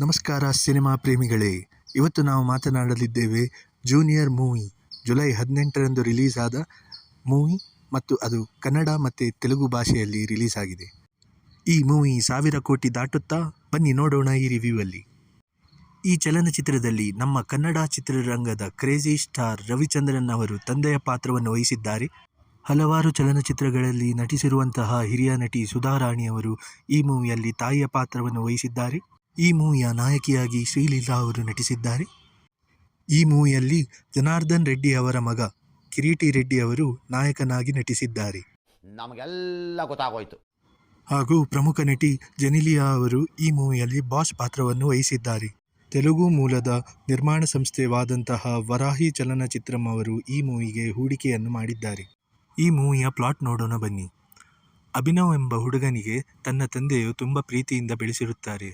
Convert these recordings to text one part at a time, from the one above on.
ನಮಸ್ಕಾರ ಸಿನಿಮಾ ಪ್ರೇಮಿಗಳೇ, ಇವತ್ತು ನಾವು ಮಾತನಾಡಲಿದ್ದೇವೆ ಜೂನಿಯರ್ ಮೂವಿ. ಜುಲೈ 18ರಂದು ರಿಲೀಸ್ ಆದ ಮೂವಿ ಮತ್ತು ಅದು ಕನ್ನಡ ಮತ್ತು ತೆಲುಗು ಭಾಷೆಯಲ್ಲಿ ರಿಲೀಸ್ ಆಗಿದೆ. ಈ ಮೂವಿ 1000 ಕೋಟಿ ದಾಟುತ್ತಾ? ಬನ್ನಿ ನೋಡೋಣ ಈ ರಿವ್ಯೂವಲ್ಲಿ. ಈ ಚಲನಚಿತ್ರದಲ್ಲಿ ನಮ್ಮ ಕನ್ನಡ ಚಿತ್ರರಂಗದ ಕ್ರೇಜಿ ಸ್ಟಾರ್ ರವಿಚಂದ್ರನ್ ಅವರು ತಂದೆಯ ಪಾತ್ರವನ್ನು ವಹಿಸಿದ್ದಾರೆ. ಹಲವಾರು ಚಲನಚಿತ್ರಗಳಲ್ಲಿ ನಟಿಸಿರುವಂತಹ ಹಿರಿಯ ನಟಿ ಸುಧಾ ರಾಣಿ ಅವರು ಈ ಮೂವಿಯಲ್ಲಿ ತಾಯಿಯ ಪಾತ್ರವನ್ನು ವಹಿಸಿದ್ದಾರೆ. ಈ ಮೂವಿಯ ನಾಯಕಿಯಾಗಿ ಶ್ರೀಲೀಲಾ ಅವರು ನಟಿಸಿದ್ದಾರೆ. ಈ ಮೂವಿಯಲ್ಲಿ ಜನಾರ್ದನ್ ರೆಡ್ಡಿ ಅವರ ಮಗ ಕಿರೀಟಿ ರೆಡ್ಡಿ ಅವರು ನಾಯಕನಾಗಿ ನಟಿಸಿದ್ದಾರೆ. ನಮಗೆಲ್ಲ ಗೊತ್ತಾಗೋಯ್ತು. ಹಾಗೂ ಪ್ರಮುಖ ನಟಿ ಜೆನಿಲಿಯಾ ಅವರು ಈ ಮೂವಿಯಲ್ಲಿ ಬಾಸ್ ಪಾತ್ರವನ್ನು ವಹಿಸಿದ್ದಾರೆ. ತೆಲುಗು ಮೂಲದ ನಿರ್ಮಾಣ ಸಂಸ್ಥೆವಾದಂತಹ ವರಾಹಿ ಚಲನಚಿತ್ರಂ ಅವರು ಈ ಮೂವಿಗೆ ಹೂಡಿಕೆಯನ್ನು ಮಾಡಿದ್ದಾರೆ. ಈ ಮೂವಿಯ ಪ್ಲಾಟ್ ನೋಡೋಣ ಬನ್ನಿ. ಅಭಿನವ್ ಎಂಬ ಹುಡುಗನಿಗೆ ತನ್ನ ತಂದೆಯು ತುಂಬ ಪ್ರೀತಿಯಿಂದ ಬೆಳೆಸಿರುತ್ತಾರೆ.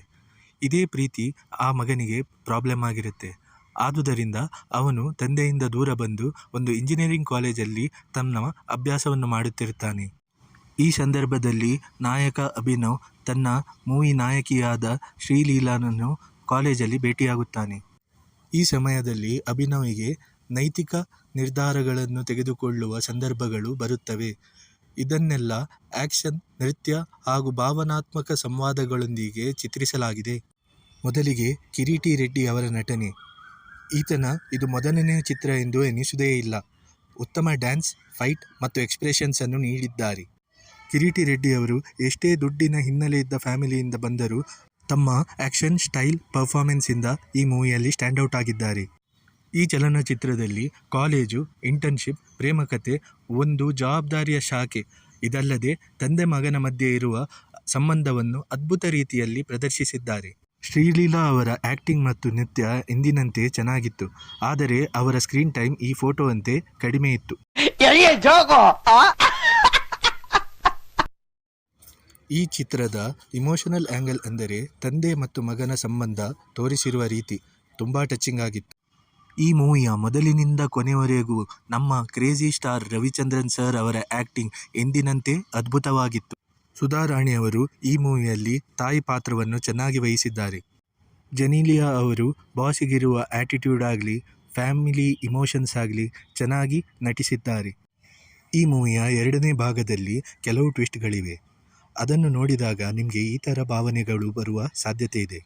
ಇದೇ ಪ್ರೀತಿ ಆ ಮಗನಿಗೆ ಪ್ರಾಬ್ಲಮ್ ಆಗಿರುತ್ತೆ. ಆದುದರಿಂದ ಅವನು ತಂದೆಯಿಂದ ದೂರ ಬಂದು ಒಂದು ಇಂಜಿನಿಯರಿಂಗ್ ಕಾಲೇಜಲ್ಲಿ ತನ್ನ ಅಭ್ಯಾಸವನ್ನು ಮಾಡುತ್ತಿರುತ್ತಾನೆ. ಈ ಸಂದರ್ಭದಲ್ಲಿ ನಾಯಕ ಅಭಿನವ್ ತನ್ನ ಮೂವಿ ನಾಯಕಿಯಾದ ಶ್ರೀಲೀಲಾನನ್ನು ಕಾಲೇಜಲ್ಲಿ ಭೇಟಿಯಾಗುತ್ತಾನೆ. ಈ ಸಮಯದಲ್ಲಿ ಅಭಿನವ್ಗೆ ನೈತಿಕ ನಿರ್ಧಾರಗಳನ್ನು ತೆಗೆದುಕೊಳ್ಳುವ ಸಂದರ್ಭಗಳು ಬರುತ್ತವೆ. ಇದನ್ನೆಲ್ಲ ಆ್ಯಕ್ಷನ್, ನೃತ್ಯ ಹಾಗೂ ಭಾವನಾತ್ಮಕ ಸಂವಾದಗಳೊಂದಿಗೆ ಚಿತ್ರಿಸಲಾಗಿದೆ. ಮೊದಲಿಗೆ ಕಿರೀಟಿ ರೆಡ್ಡಿ ಅವರ ನಟನೆ. ಈತನ ಇದು ಮೊದಲನೇ ಚಿತ್ರ ಎಂದು ಎನಿಸುವುದೇ ಇಲ್ಲ. ಉತ್ತಮ ಡ್ಯಾನ್ಸ್, ಫೈಟ್ ಮತ್ತು ಎಕ್ಸ್ಪ್ರೆಷನ್ಸ್ ಅನ್ನು ನೀಡಿದ್ದಾರೆ. ಕಿರೀಟಿ ರೆಡ್ಡಿ ಅವರು ಎಷ್ಟೇ ದುಡ್ಡಿನ ಹಿನ್ನೆಲೆ ಇದ್ದ ಫ್ಯಾಮಿಲಿಯಿಂದ ಬಂದರೂ ತಮ್ಮ ಆ್ಯಕ್ಷನ್, ಸ್ಟೈಲ್, ಪರ್ಫಾರ್ಮೆನ್ಸಿಂದ ಈ ಮೂವಿಯಲ್ಲಿ ಸ್ಟ್ಯಾಂಡ್ಔಟ್ ಆಗಿದ್ದಾರೆ. ಈ ಚಲನಚಿತ್ರದಲ್ಲಿ ಕಾಲೇಜು, ಇಂಟರ್ನ್ಶಿಪ್, ಪ್ರೇಮಕತೆ, ಒಂದು ಜವಾಬ್ದಾರಿಯ ಶಾಖೆ, ಇದಲ್ಲದೆ ತಂದೆ ಮಗನ ಮಧ್ಯೆ ಇರುವ ಸಂಬಂಧವನ್ನು ಅದ್ಭುತ ರೀತಿಯಲ್ಲಿ ಪ್ರದರ್ಶಿಸಿದ್ದಾರೆ. ಶ್ರೀಲೀಲಾ ಅವರ ಆ್ಯಕ್ಟಿಂಗ್ ಮತ್ತು ನೃತ್ಯ ಎಂದಿನಂತೆ ಚೆನ್ನಾಗಿತ್ತು. ಆದರೆ ಅವರ ಸ್ಕ್ರೀನ್ ಟೈಮ್ ಈ ಫೋಟೋ ಅಂತೆ ಕಡಿಮೆ ಇತ್ತು. ಈ ಚಿತ್ರದ ಇಮೋಷನಲ್ ಆ್ಯಂಗಲ್ ಅಂದರೆ ತಂದೆ ಮತ್ತು ಮಗನ ಸಂಬಂಧ ತೋರಿಸಿರುವ ರೀತಿ ತುಂಬ ಟಚಿಂಗ್ ಆಗಿತ್ತು. ಈ ಮೂವಿಯ ಮೊದಲಿನಿಂದ ಕೊನೆಯವರೆಗೂ ನಮ್ಮ ಕ್ರೇಜಿ ಸ್ಟಾರ್ ರವಿಚಂದ್ರನ್ ಸರ್ ಅವರ ಆ್ಯಕ್ಟಿಂಗ್ ಎಂದಿನಂತೆ ಅದ್ಭುತವಾಗಿತ್ತು. ಸುಧಾ ರಾಣಿ ಅವರು ಈ ಮೂವಿಯಲ್ಲಿ ತಾಯಿ ಪಾತ್ರವನ್ನು ಚೆನ್ನಾಗಿ ವಹಿಸಿದ್ದಾರೆ. ಜೆನಿಲಿಯಾ ಅವರು ಬಾಸಿಗಿರುವ ಆ್ಯಟಿಟ್ಯೂಡ್ ಆಗಲಿ, ಫ್ಯಾಮಿಲಿ ಇಮೋಷನ್ಸ್ ಆಗಲಿ ಚೆನ್ನಾಗಿ ನಟಿಸಿದ್ದಾರೆ. ಈ ಮೂವಿಯ 2ನೇ ಭಾಗದಲ್ಲಿ ಕೆಲವು ಟ್ವಿಸ್ಟ್ಗಳಿವೆ. ಅದನ್ನು ನೋಡಿದಾಗ ನಿಮಗೆ ಈ ಥರ ಭಾವನೆಗಳು ಬರುವ ಸಾಧ್ಯತೆ ಇದೆ.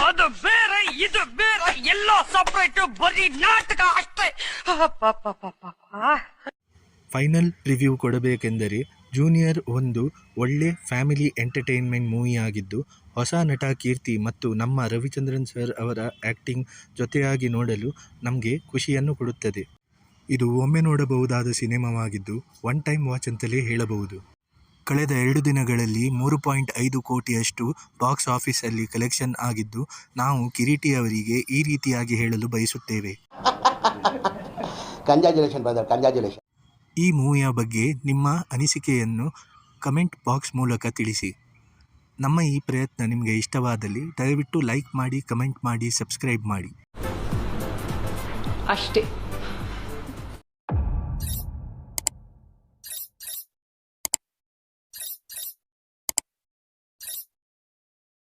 ಅದು ಬೇರೆ, ಇದು ಬೇರೆ, ಎಲ್ಲ ಸಪರೇಟ್, ಬರೀ ನಾಟಕ ಅಷ್ಟೇ. ಫೈನಲ್ ರಿವ್ಯೂ ಕೊಡಬೇಕೆಂದರೆ ಜೂನಿಯರ್ ಒಂದು ಒಳ್ಳೆ ಫ್ಯಾಮಿಲಿ ಎಂಟರ್ಟೈನ್ಮೆಂಟ್ ಮೂವಿ ಆಗಿದ್ದು, ಹೊಸ ನಟ ಕೀರ್ತಿ ಮತ್ತು ನಮ್ಮ ರವಿಚಂದ್ರನ್ ಸರ್ ಅವರ ಆ್ಯಕ್ಟಿಂಗ್ ಜೊತೆಯಾಗಿ ನೋಡಲು ನಮಗೆ ಖುಷಿಯನ್ನು ಕೊಡುತ್ತದೆ. ಇದು ಒಮ್ಮೆ ನೋಡಬಹುದಾದ ಸಿನಿಮಾವಾಗಿದ್ದು ಒನ್ ಟೈಮ್ ವಾಚ್ ಅಂತಲೇ ಹೇಳಬಹುದು. ಕಳೆದ 2 ದಿನಗಳಲ್ಲಿ 3.5 ಕೋಟಿಯಷ್ಟು ಬಾಕ್ಸ್ ಆಫೀಸಲ್ಲಿ ಕಲೆಕ್ಷನ್ ಆಗಿದ್ದು, ನಾವು ಕಿರೀಟಿ ಅವರಿಗೆ ಈ ರೀತಿಯಾಗಿ ಹೇಳಲು ಬಯಸುತ್ತೇವೆ. ಈ ಮೂವಿಯ ಬಗ್ಗೆ ನಿಮ್ಮ ಅನಿಸಿಕೆಯನ್ನು ಕಮೆಂಟ್ ಬಾಕ್ಸ್ ಮೂಲಕ ತಿಳಿಸಿ. ನಮ್ಮ ಈ ಪ್ರಯತ್ನ ನಿಮಗೆ ಇಷ್ಟವಾದಲ್ಲಿ ದಯವಿಟ್ಟು ಲೈಕ್ ಮಾಡಿ, ಕಮೆಂಟ್ ಮಾಡಿ, ಸಬ್ಸ್ಕ್ರೈಬ್ ಮಾಡಿ. ಅಷ್ಟೇ.